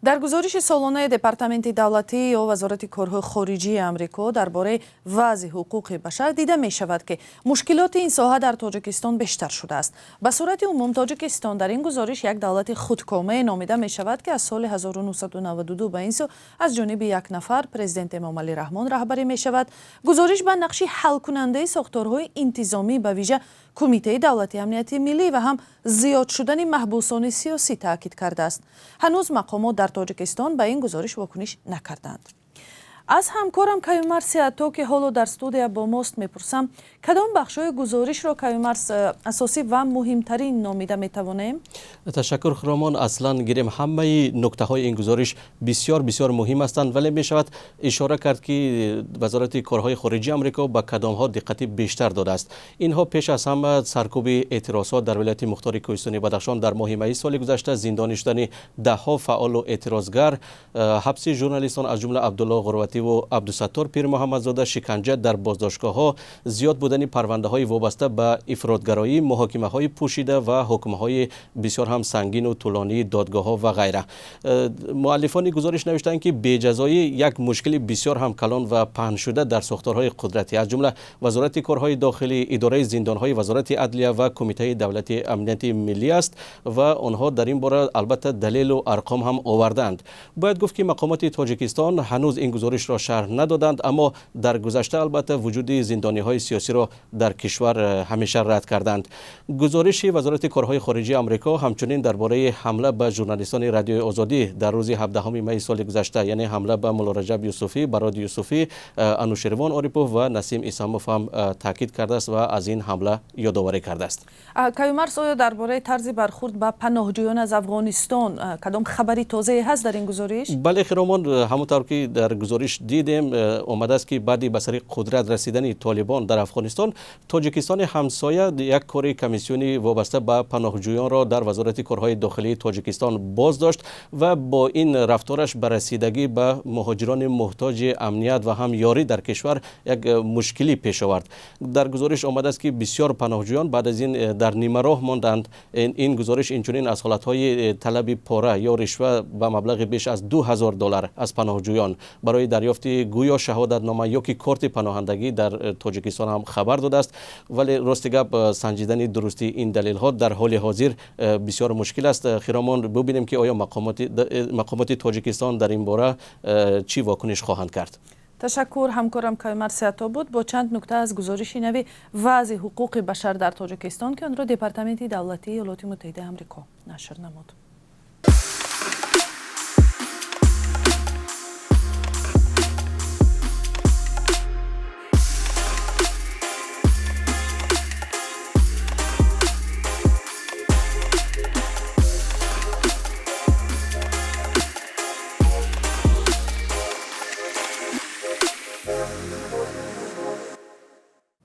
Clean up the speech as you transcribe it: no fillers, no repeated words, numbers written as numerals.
در گزارش سالانه دپارتمنت دولتی یا وزارت کارهای خارجی آمریکا درباره وضع حقوق بشر دیده می شود که مشکلات این ساحه در تاجیکستان بیشتر شده است. به صورت عموم تاجیکستان در این گزارش یک دولت خودکامه نامیده می شود که از سال 1992 به این سو از جانب یک نفر پرزیدنت امام علی رحمان رهبری می شود. گزارش به نقش حل کننده ساختارهای انتظامی به ویژه کمیته دولتی امنیت ملی و هم زیاد شدن محبوسان سیاسی تاکید کرده است. هنوز مقامات در تاجیکستان به این گزارش واکنش نکردند. از همکارم کیومرث سیاتو که حالا در استودیو با ماست میپرسم کدام بخش‌های گزارش را کیومرث اساسی و مهمترین نامیده میتوانیم؟ تشکر خرامان. اصلا گیریم همه نکته های این گزارش بسیار مهم هستند، ولی می شود اشاره کرد که وزارت کارهای خارجی آمریکا به کدام ها دقت بیشتر داده است. اینها پیش از همه سرکوب اعتراضات در ولایت مختار کوهستانی بدخشان در ماه می سال گذشته، زندانی شدن ده ها فعال و اعتراضگر، حبس ژورنالیستان از جمله عبدالله غروتی و عبدالستار پیر محمدزاده، شکنجه در بازداشتگاه ها، زیاد بودن پرونده های وابسته به افراطگرایی، محاکمه های پوشیده و حکم های بسیار هم سنگین و طولانی دادگاه ها و غیره. مؤلفان گزارش نوشتند که بی‌جزایی یک مشکل بسیار هم کلان و پهن شده در ساختارهای قدرتی از جمله وزارت کارهای داخلی، اداره زندان های وزارت عدلیه و کمیته دولتی امنیت ملی است و آنها در این باره البته دلیل و ارقام هم آوردند. باید گفت که مقامات تاجیکستان هنوز این گزارش را شرح ندادند، اما در گذشته البته وجود زندانی های سیاسی را در کشور همیشه رد کردند. گزارش وزارت کارهای خارجی آمریکا همچنین درباره حمله به ژورنالیستان رادیوی آزادی در روز 17 می سال گذشته، یعنی حمله به مولا رجب یوسفی، براد یوسفی، انوشیروان آریپوف و نسیم ایساموف هم تاکید کرده است و از این حمله یادآوری کرده است. کیومرث، آیا درباره طرز برخورد به پناهجویان از افغانستان کدام خبری تازه هست در این گزارش؟ بله خرامان، همونطور که در گزارش دیدیم آمده است که بعد به سر قدرت رسیدن طالبان در افغانستان، تاجیکستان همسایه یک کار کمیسیونی وابسته به پناهجویان را در وزارت کارهای داخلی تاجیکستان باز داشت و با این رفتارش به رسیدگی به مهاجران محتاج امنیت و هم یاری در کشور یک مشکلی پیش آورد. در گزارش آمده است که بسیار پناهجویان بعد از این در نیمه راه ماندند. این گزارش اینچنین از حالتهای طلب پاره یا رشوه به مبلغ بیش از $2000 از پناهجویان برای دریافت گویا شهادتنامه یا که کارت پناهندگی در تاجیکستان هم خبر داده است. ولی راست گپ سنجیدن درستی این دلیل ها در حال حاضر بسیار مشکل است. خیرامان، ببینیم که آیا مقامات تاجیکستان در این باره چی واکنش خواهند کرد. تشکر. همکارم کیومرث سیاتو بود با چند نکته از گزارش نوی وضع حقوق بشر در تاجیکستان که آن را دپارتمنت دولتی ایالات متحده آمریکا نشر نمود.